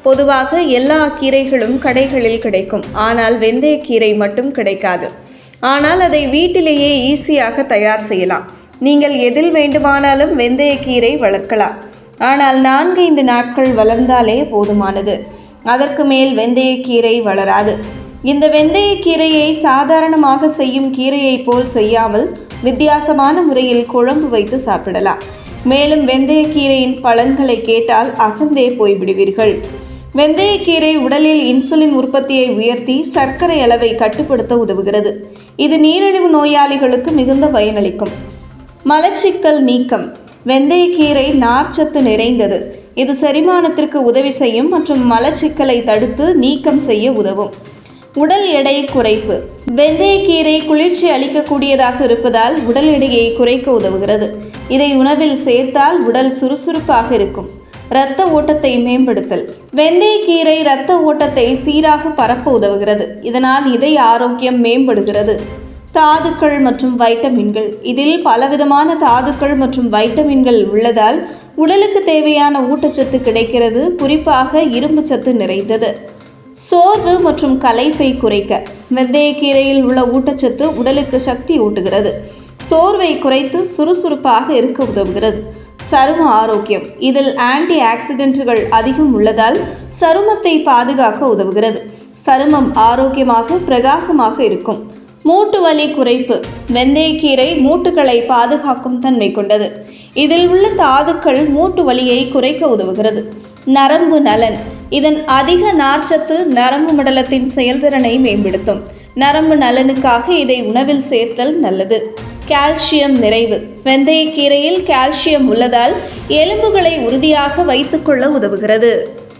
பொதுவாக எல்லா கீரைகளும் கடைகளில் கிடைக்கும், ஆனால் வெந்தயக்கீரை மட்டும் கிடைக்காது. ஆனால் அதை வீட்டிலேயே ஈஸியாக தயார் செய்யலாம். நீங்கள் எதில் வேண்டுமானாலும் வெந்தயக்கீரை வளர்க்கலாம். ஆனால் 4-5 நாட்கள் வளர்ந்தாலே போதுமானது. அதற்கு மேல் வெந்தயக்கீரை வளராது. இந்த வெந்தயக்கீரையை சாதாரணமாக செய்யும் கீரையை போல் செய்யாமல் வித்தியாசமான முறையில் குழம்பு வைத்து சாப்பிடலாம். மேலும் வெந்தயக்கீரையின் பலன்களை கேட்டால் அசந்தே போய்விடுவீர்கள். வெந்தயக்கீரை உடலில் இன்சுலின் உற்பத்தியை உயர்த்தி சர்க்கரை அளவை கட்டுப்படுத்த உதவுகிறது. இது நீரிழிவு நோயாளிகளுக்கு மிகுந்த பயனளிக்கும். மலச்சிக்கல் நீக்கம். வெந்தயக்கீரை நார்ச்சத்து நிறைந்தது. இது செரிமானத்திற்கு உதவி செய்யும் மற்றும் மலச்சிக்கலை தடுத்து நீக்கம் செய்ய உதவும். உடல் எடை குறைப்பு. வெந்தயக்கீரை குளிர்ச்சி அளிக்கக்கூடியதாக இருப்பதால் உடல் எடையை குறைக்க உதவுகிறது. இதை உணவில் சேர்த்தால் உடல் சுறுசுறுப்பாக இருக்கும். இரத்த ஓட்டத்தை மேம்படுத்தல். வெந்தயக்கீரை இரத்த ஓட்டத்தை சீராக பரப்ப உதவுகிறது. இதனால் இதய ஆரோக்கியம் மேம்படுகிறது. தாதுக்கள் மற்றும் வைட்டமின்கள். இதில் பலவிதமான தாதுக்கள் மற்றும் வைட்டமின்கள் உள்ளதால் உடலுக்கு தேவையான ஊட்டச்சத்து கிடைக்கிறது. குறிப்பாக இரும்பு சத்து நிறைந்தது. சோர்வு மற்றும் களைப்பை குறைக்க. வெந்தயக்கீரையில் உள்ள ஊட்டச்சத்து உடலுக்கு சக்தி ஊட்டுகிறது. சோர்வை குறைத்து சுறுசுறுப்பாக இருக்க உதவுகிறது. சரும ஆரோக்கியம். இதில் ஆன்டி ஆக்சிடென்ட்டுகள் அதிகம் உள்ளதால் சருமத்தை பாதுகாக்க உதவுகிறது. சருமம் ஆரோக்கியமாக பிரகாசமாக இருக்கும். மூட்டு வலி குறைப்பு. வெந்தயக்கீரை மூட்டுகளை பாதுகாக்கும் தன்மை கொண்டது. இதில் உள்ள தாதுக்கள் மூட்டு வலியை குறைக்க உதவுகிறது. நரம்பு நலன். இதன் அதிக நார்ச்சத்து நரம்பு மண்டலத்தின் செயல்திறனை மேம்படுத்தும். நரம்பு நலனுக்காக இதை உணவில் சேர்த்தல் நல்லது. கால்சியம் நிறைவு. வெந்தயக்கீரையில் கால்சியம் உள்ளதால் எலும்புகளை உறுதியாக வைத்துக்கொள்ள உதவுகிறது.